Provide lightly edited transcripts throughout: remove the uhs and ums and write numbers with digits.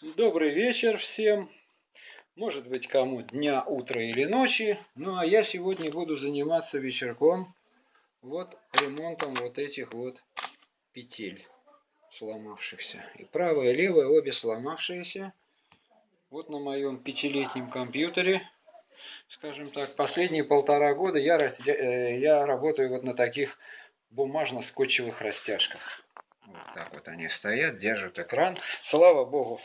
Добрый вечер всем. Может быть, кому дня, утра или ночи. Ну, а я сегодня буду заниматься вечерком вот ремонтом вот этих вот петель сломавшихся. И правая, и левая обе сломавшиеся. Вот на моем пятилетнем компьютере, скажем так, последние 1,5 года я работаю вот на таких бумажно-скотчевых растяжках. Вот так вот они стоят, держат экран. Слава богу,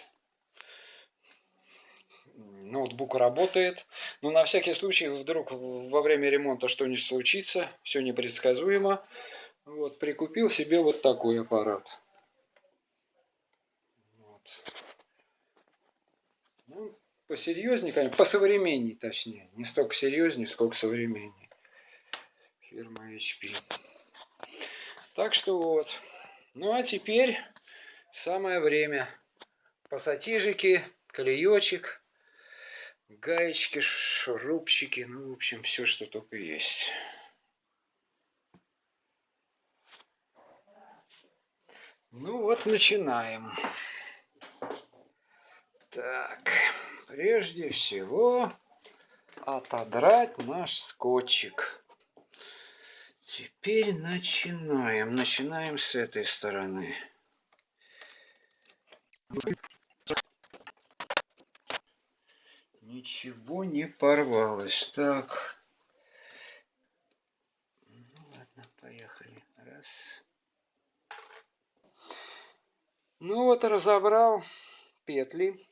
ноутбук работает. Но на всякий случай, вдруг во время ремонта что-нибудь случится, все непредсказуемо. Вот, прикупил себе вот такой аппарат. Вот. Ну, посерьезнее, конечно, посовременней точнее. Не столько серьезнее, сколько современнее. Фирма HP. Так что вот. Ну а теперь самое время. Пассатижики, колеечек, гаечки, шурупчики. Ну, в общем, все, что только есть. Ну вот, начинаем. Так, прежде всего отодрать наш скотчик. Теперь начинаем. Начинаем с этой стороны. Ничего не порвалось. Так. Ну ладно, поехали. Раз. Ну вот, разобрал петли.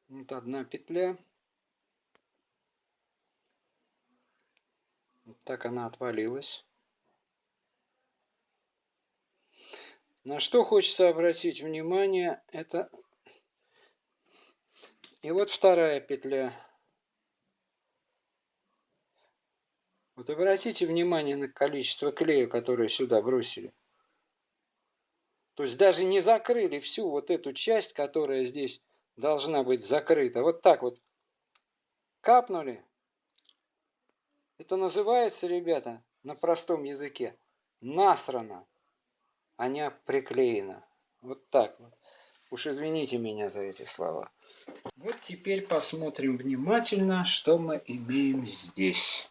Вот одна петля. Вот так она отвалилась. На что хочется обратить внимание, это... И вот вторая петля. Вот обратите внимание на количество клея, которое сюда бросили. То есть даже не закрыли всю вот эту часть, которая здесь должна быть закрыта. Вот так вот капнули. Это называется, ребята, на простом языке, насрано, а не приклеено. Вот так вот. Уж извините меня за эти слова. Вот теперь посмотрим внимательно, что мы имеем здесь.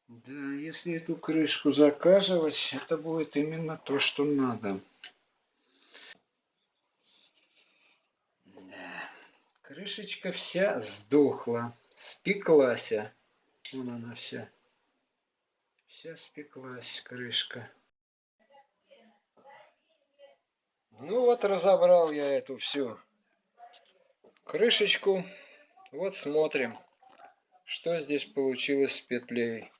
Да, если эту крышку заказывать, это будет именно то, что надо. Да. Крышечка вся сдохла, спеклась. Вон она вся. Вся спеклась крышка. Ну вот, разобрал я эту всю крышечку. Вот смотрим, что здесь получилось с петлей.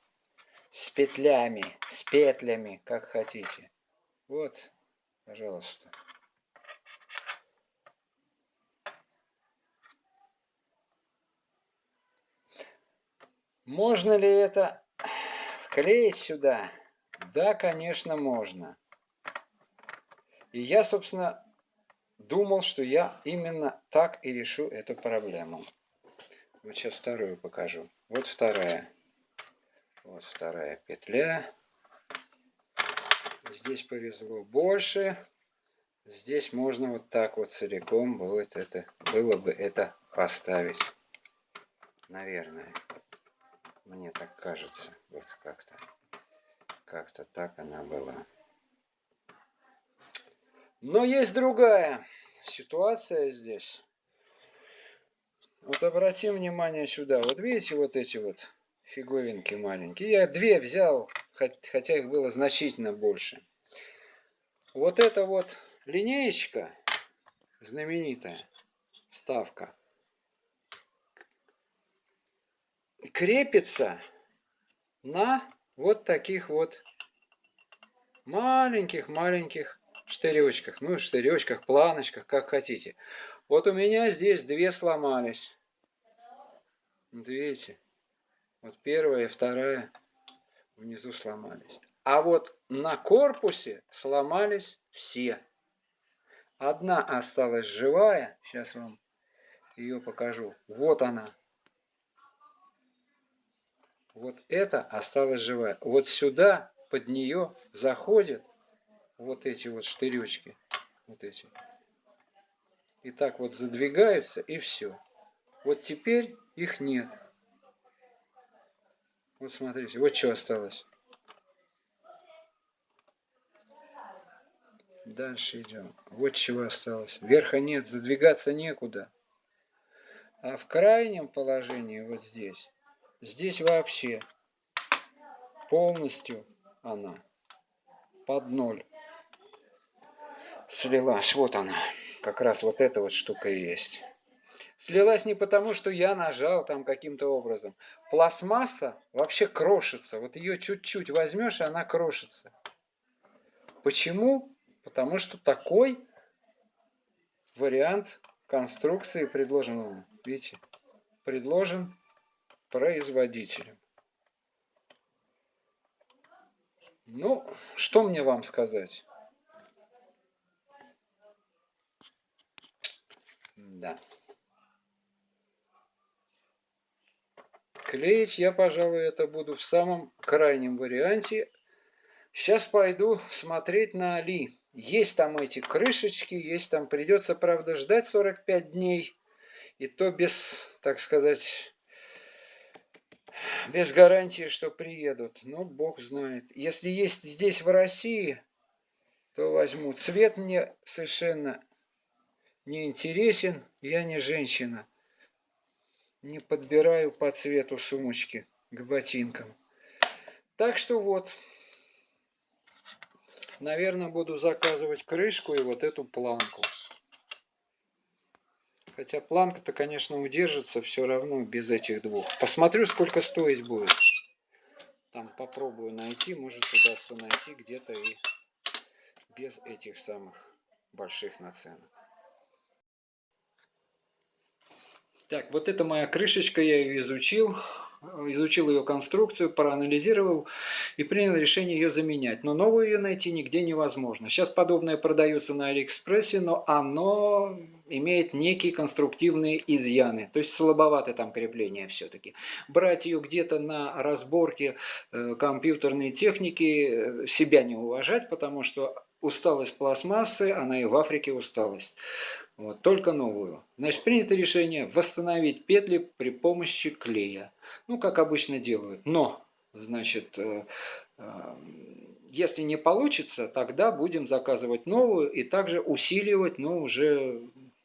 С петлями, как хотите. Вот, пожалуйста. Можно ли это вклеить сюда? Да, конечно, можно. И я, собственно, думал, что я именно так и решу эту проблему. Вот сейчас вторую покажу. Вот вторая. Вот вторая петля. Здесь повезло больше. Здесь можно вот так вот целиком было бы это поставить. Наверное. Мне так кажется. Вот как-то. Как-то так она была. Но есть другая ситуация здесь. Вот обратим внимание сюда. Вот видите вот эти вот фиговинки маленькие. Я две взял, хотя их было значительно больше. Вот эта вот линеечка, знаменитая вставка, крепится на вот таких вот маленьких штыречках. Ну, штыречках, планочках, как хотите. Вот у меня здесь две сломались. Вот видите? Вот первая и вторая внизу сломались. А вот на корпусе сломались все. Одна осталась живая. Сейчас вам ее покажу. Вот она. Вот это осталась живая. Вот сюда под нее заходит вот эти вот штыречки, вот эти. И так вот задвигаются, и все. Вот теперь их нет. Вот смотрите, вот что осталось. Дальше идем. Вот чего осталось. Верха нет, задвигаться некуда. А в крайнем положении, вот здесь, здесь вообще полностью она под ноль слилась. Вот она. Как раз вот эта вот штука и есть. Слилась не потому, что я нажал там каким-то образом. Пластмасса вообще крошится. Вот ее чуть-чуть возьмешь, и она крошится. Почему? Потому что такой вариант конструкции предложен вам. Видите? Предложен производителем. Ну, что мне вам сказать? Да. Клеить я, пожалуй, это буду в самом крайнем варианте. Сейчас пойду смотреть на Али. Есть там эти крышечки, есть там, придется, правда, ждать 45 дней. И то без, так сказать, без гарантии, что приедут. Но бог знает. Если есть здесь в России, то возьму. Цвет мне совершенно не интересен. Я не женщина. Не подбираю по цвету сумочки к ботинкам. Так что вот. Наверное, буду заказывать крышку и вот эту планку. Хотя планка-то, конечно, удержится все равно без этих двух. Посмотрю, сколько стоить будет. Там попробую найти. Может, удастся найти где-то и без этих самых больших наценок. Так, вот это моя крышечка, я ее изучил ее конструкцию, проанализировал и принял решение ее заменять. Но новую ее найти нигде невозможно. Сейчас подобное продается на Алиэкспрессе, но оно имеет некие конструктивные изъяны. То есть слабовато там крепление все-таки. Брать ее где-то на разборке компьютерной техники, себя не уважать, потому что усталость пластмассы, она и в Африке усталость. Вот, только новую. Значит, принято решение восстановить петли при помощи клея. Ну, как обычно делают. Но, значит, если не получится, тогда будем заказывать новую и также усиливать, но уже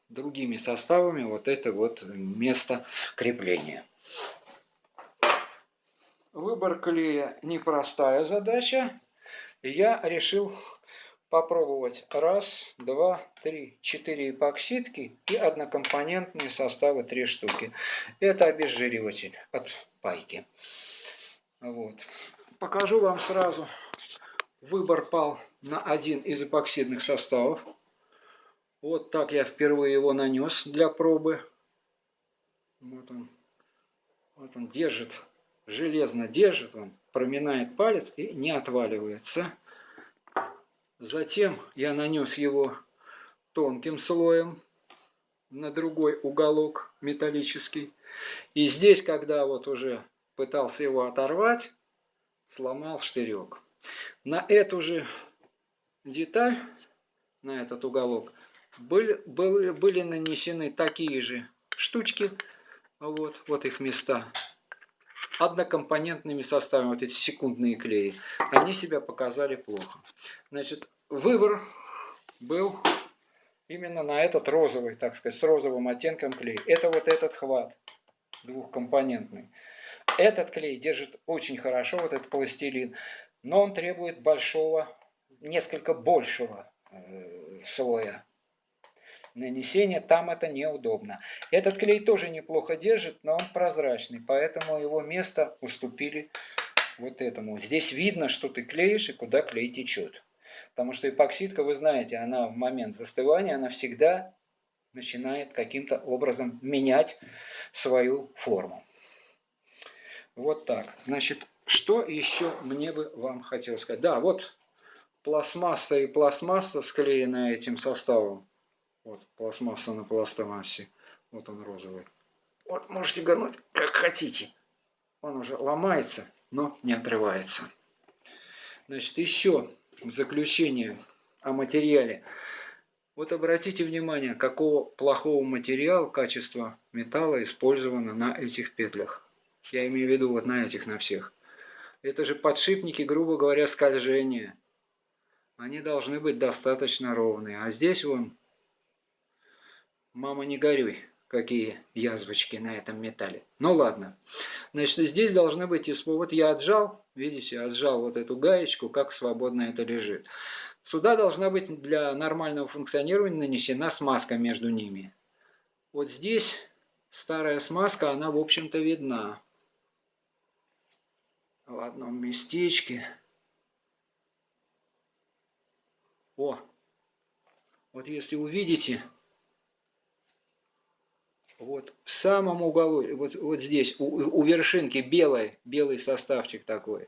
другими составами вот это вот место крепления. Выбор клея непростая задача. Я решил попробовать 1, 2, 3, 4 эпоксидки и однокомпонентные составы 3 штуки. Это обезжириватель от пайки. Вот. Покажу вам сразу. Выбор пал на один из эпоксидных составов. Вот так я впервые его нанес для пробы. Вот он держит, железно держит, он проминает палец и не отваливается. Затем я нанес его тонким слоем на другой уголок металлический. И здесь, когда вот уже пытался его оторвать, сломал штырек. На эту же деталь, на этот уголок, были нанесены такие же штучки, вот их места, однокомпонентными составами, вот эти секундные клеи. Они себя показали плохо. Значит, выбор был именно на этот розовый, так сказать, с розовым оттенком клей. Это вот этот хват двухкомпонентный. Этот клей держит очень хорошо, вот этот пластилин, но он требует большого, несколько большего слоя нанесения, там это неудобно. Этот клей тоже неплохо держит, но он прозрачный, поэтому его место уступили вот этому. Здесь видно, что ты клеишь и куда клей течет. Потому что эпоксидка, вы знаете, она в момент застывания, она всегда начинает каким-то образом менять свою форму. Вот так. Значит, что еще мне бы вам хотелось сказать? Да, вот пластмасса и пластмасса, склеенная этим составом. Вот пластмасса на пластмассе. Вот он розовый. Вот можете гнуть как хотите. Он уже ломается, но не отрывается. Значит, еще в заключение о материале. Вот обратите внимание, какого плохого материала, качества металла использовано на этих петлях. Я имею в виду вот на этих, на всех. Это же подшипники, грубо говоря, скольжения. Они должны быть достаточно ровные. А здесь вон, мама не горюй, какие язвочки на этом металле. Ну ладно. Значит, здесь должны быть, вот я отжал, видите, отжал вот эту гаечку, как свободно это лежит. Сюда должна быть для нормального функционирования нанесена смазка между ними. Вот здесь старая смазка, она, в общем-то, видна. В одном местечке. О! Вот если увидите, вот в самом углу, вот здесь, у вершинки белый составчик такой.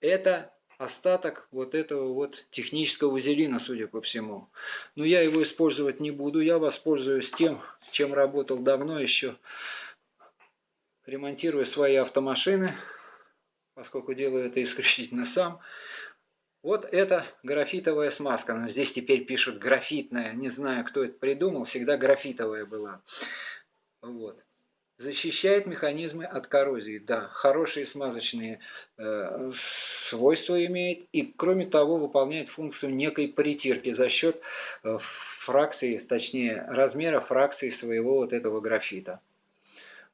Это остаток вот этого вот технического вазелина, судя по всему. Но я его использовать не буду, я воспользуюсь тем, чем работал давно еще, ремонтируя свои автомашины, поскольку делаю это исключительно сам. Вот это графитовая смазка, но здесь теперь пишут графитная, не знаю, кто это придумал, всегда графитовая была. Вот. Защищает механизмы от коррозии, да, хорошие смазочные свойства имеет и, кроме того, выполняет функцию некой притирки за счет фракции, точнее, размера фракции своего вот этого графита.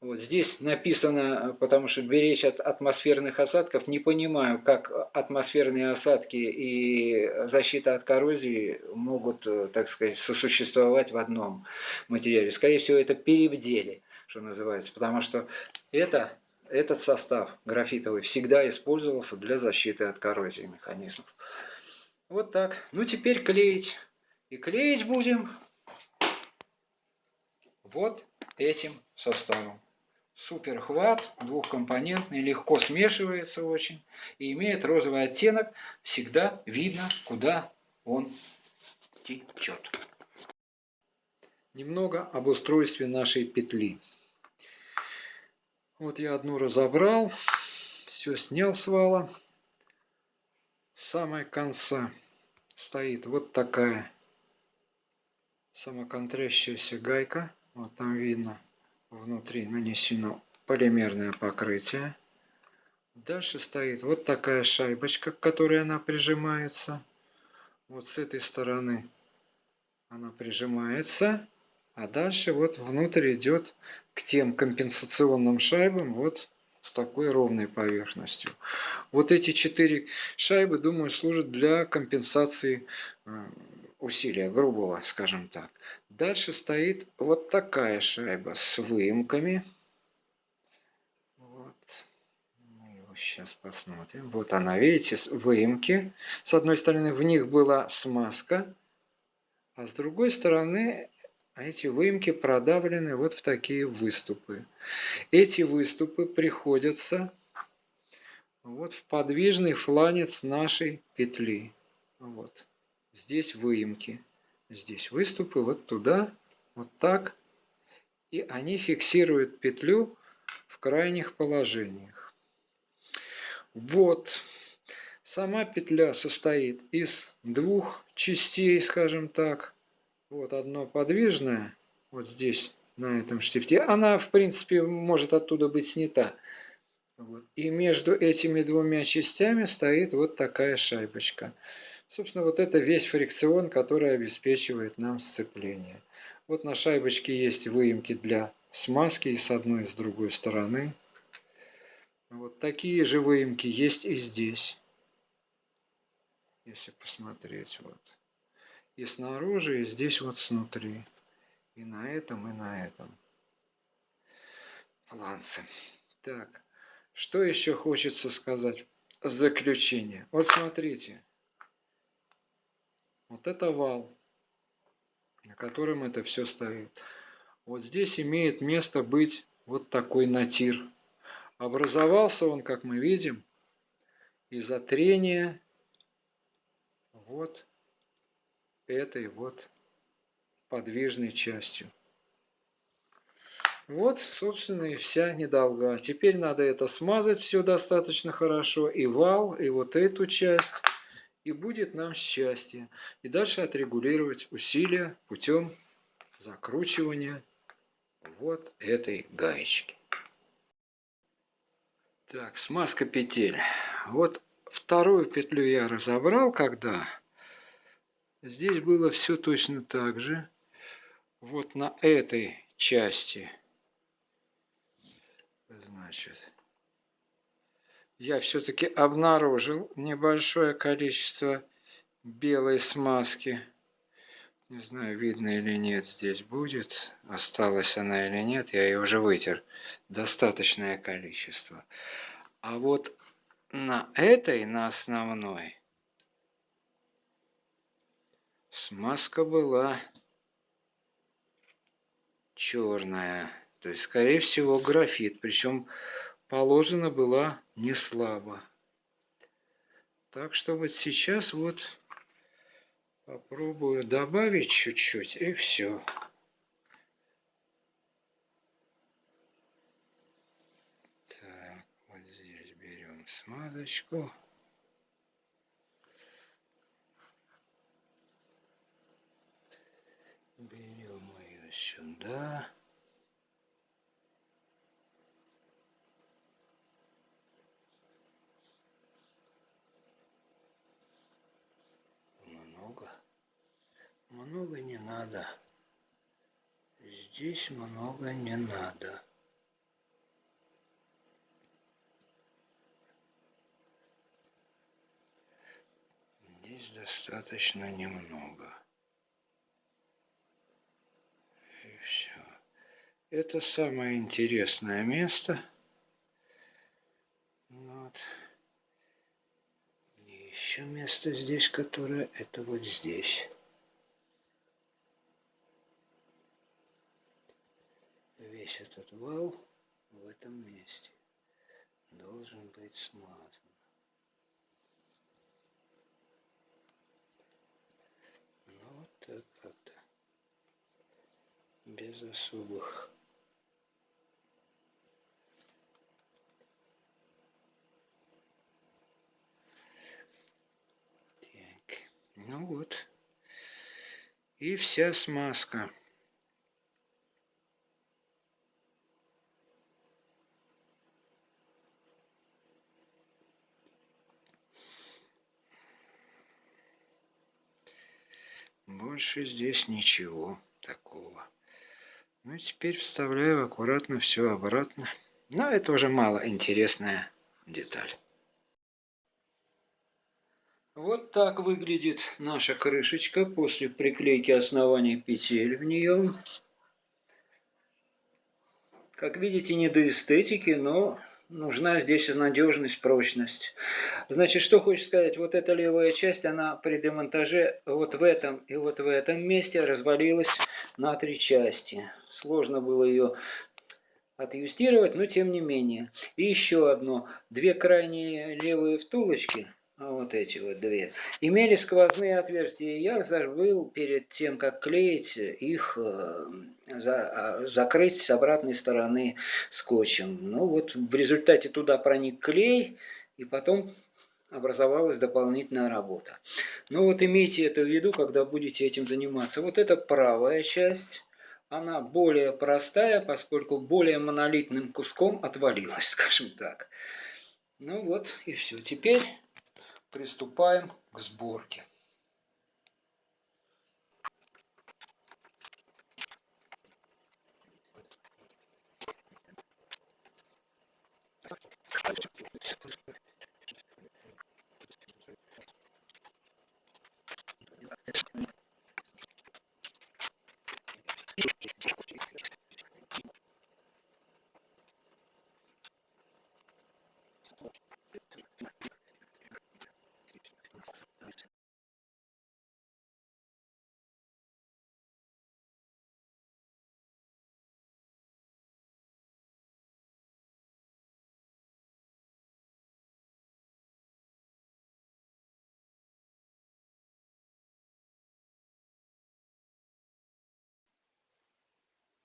Вот здесь написано, потому что беречь от атмосферных осадков, не понимаю, как атмосферные осадки и защита от коррозии могут, так сказать, сосуществовать в одном материале. Скорее всего, это перебдели, что называется, потому что этот состав графитовый всегда использовался для защиты от коррозии механизмов. Вот так. Ну, теперь клеить. И клеить будем вот этим составом. Суперхват, двухкомпонентный, легко смешивается очень и имеет розовый оттенок. Всегда видно, куда он течет. Немного об устройстве нашей петли. Вот я одну разобрал, все снял с вала. С самого конца стоит вот такая самоконтрящаяся гайка. Вот там видно. Внутри нанесено полимерное покрытие. Дальше стоит вот такая шайбочка, к которой она прижимается. Вот с этой стороны она прижимается. А дальше вот внутрь идет к тем компенсационным шайбам вот с такой ровной поверхностью. Вот эти 4 шайбы, думаю, служат для компенсации усилия, грубого, скажем так. Дальше стоит вот такая шайба с выемками. Вот. Мы его сейчас посмотрим. Вот она, видите, выемки. С одной стороны в них была смазка, а с другой стороны эти выемки продавлены вот в такие выступы. Эти выступы приходятся вот в подвижный фланец нашей петли. Вот. Здесь выемки, здесь выступы, вот туда, вот так. И они фиксируют петлю в крайних положениях. Вот. Сама петля состоит из 2 частей, скажем так. Вот одно подвижное, вот здесь, на этом штифте. Она, в принципе, может оттуда быть снята. Вот. И между этими 2 частями стоит вот такая шайбочка. Собственно, вот это весь фрикцион, который обеспечивает нам сцепление. Вот на шайбочке есть выемки для смазки и с одной, и с другой стороны. Вот такие же выемки есть и здесь. Если посмотреть, вот. И снаружи, и здесь вот снутри. И на этом, и на этом фланце. Так, что еще хочется сказать в заключение? Вот смотрите. Вот это вал, на котором это все стоит. Вот здесь имеет место быть вот такой натир. Образовался он, как мы видим, из-за трения вот этой вот подвижной частью. Вот, собственно, и вся недолга. Теперь надо это смазать все достаточно хорошо. И вал, и вот эту часть, и будет нам счастье. И дальше отрегулировать усилия путем закручивания вот этой гаечки. Так, смазка петель. Вот вторую петлю я разобрал, когда здесь было все точно так же. Вот на этой части, значит, я все-таки обнаружил небольшое количество белой смазки. Не знаю, видно или нет, здесь будет, осталась она или нет, я ее уже вытер. Достаточное количество. А вот на этой, на основной, смазка была черная. То есть, скорее всего, графит. Причем положена была не слабо. Так что вот сейчас вот попробую добавить чуть-чуть, и все. Так, вот здесь берем смазочку. Берем ее сюда. Много. Много не надо. Здесь много не надо. Здесь достаточно немного. И все. Это самое интересное место. Вот. И еще место здесь, которое это вот здесь. Весь этот вал в этом месте должен быть смазан. Ну вот так как-то. Без особых. Так. Ну вот. И вся смазка. Больше здесь ничего такого. Ну и теперь вставляю аккуратно все обратно. Но это уже мало интересная деталь. Вот так выглядит наша крышечка после приклейки основания петель в нее. Как видите, не до эстетики, но нужна здесь надежность, прочность. Значит, что хочешь сказать, вот эта левая часть, она при демонтаже вот в этом и вот в этом месте развалилась на 3 части. Сложно было ее отъюстировать, но тем не менее. И еще одно. Две крайние левые втулочки, вот эти вот две, имели сквозные отверстия. Я забыл перед тем, как клеить их, закрыть с обратной стороны скотчем. Ну вот в результате туда проник клей, и потом образовалась дополнительная работа. Ну вот имейте это в виду, когда будете этим заниматься. Вот это правая часть. Она более простая, поскольку более монолитным куском отвалилась, скажем так. Ну вот и все. Теперь приступаем к сборке.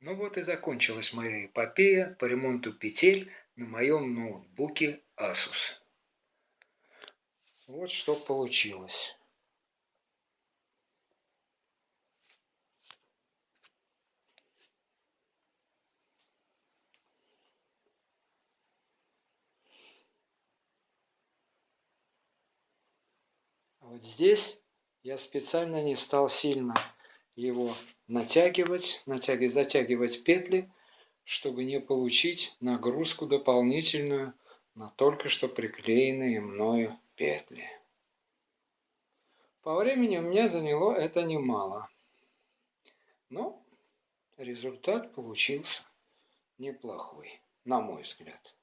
Ну вот и закончилась моя эпопея по ремонту петель на моем ноутбуке Asus. Вот что получилось. Вот здесь я специально не стал сильно его затягивать петли, чтобы не получить нагрузку дополнительную на только что приклеенные мною петли. По времени у меня заняло это немало, но результат получился неплохой, на мой взгляд.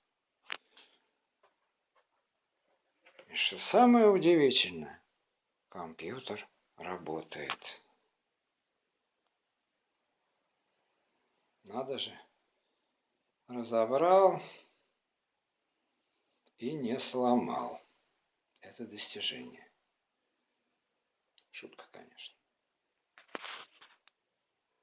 И что самое удивительное, компьютер работает. Надо же, разобрал и не сломал. Это достижение. Шутка, конечно.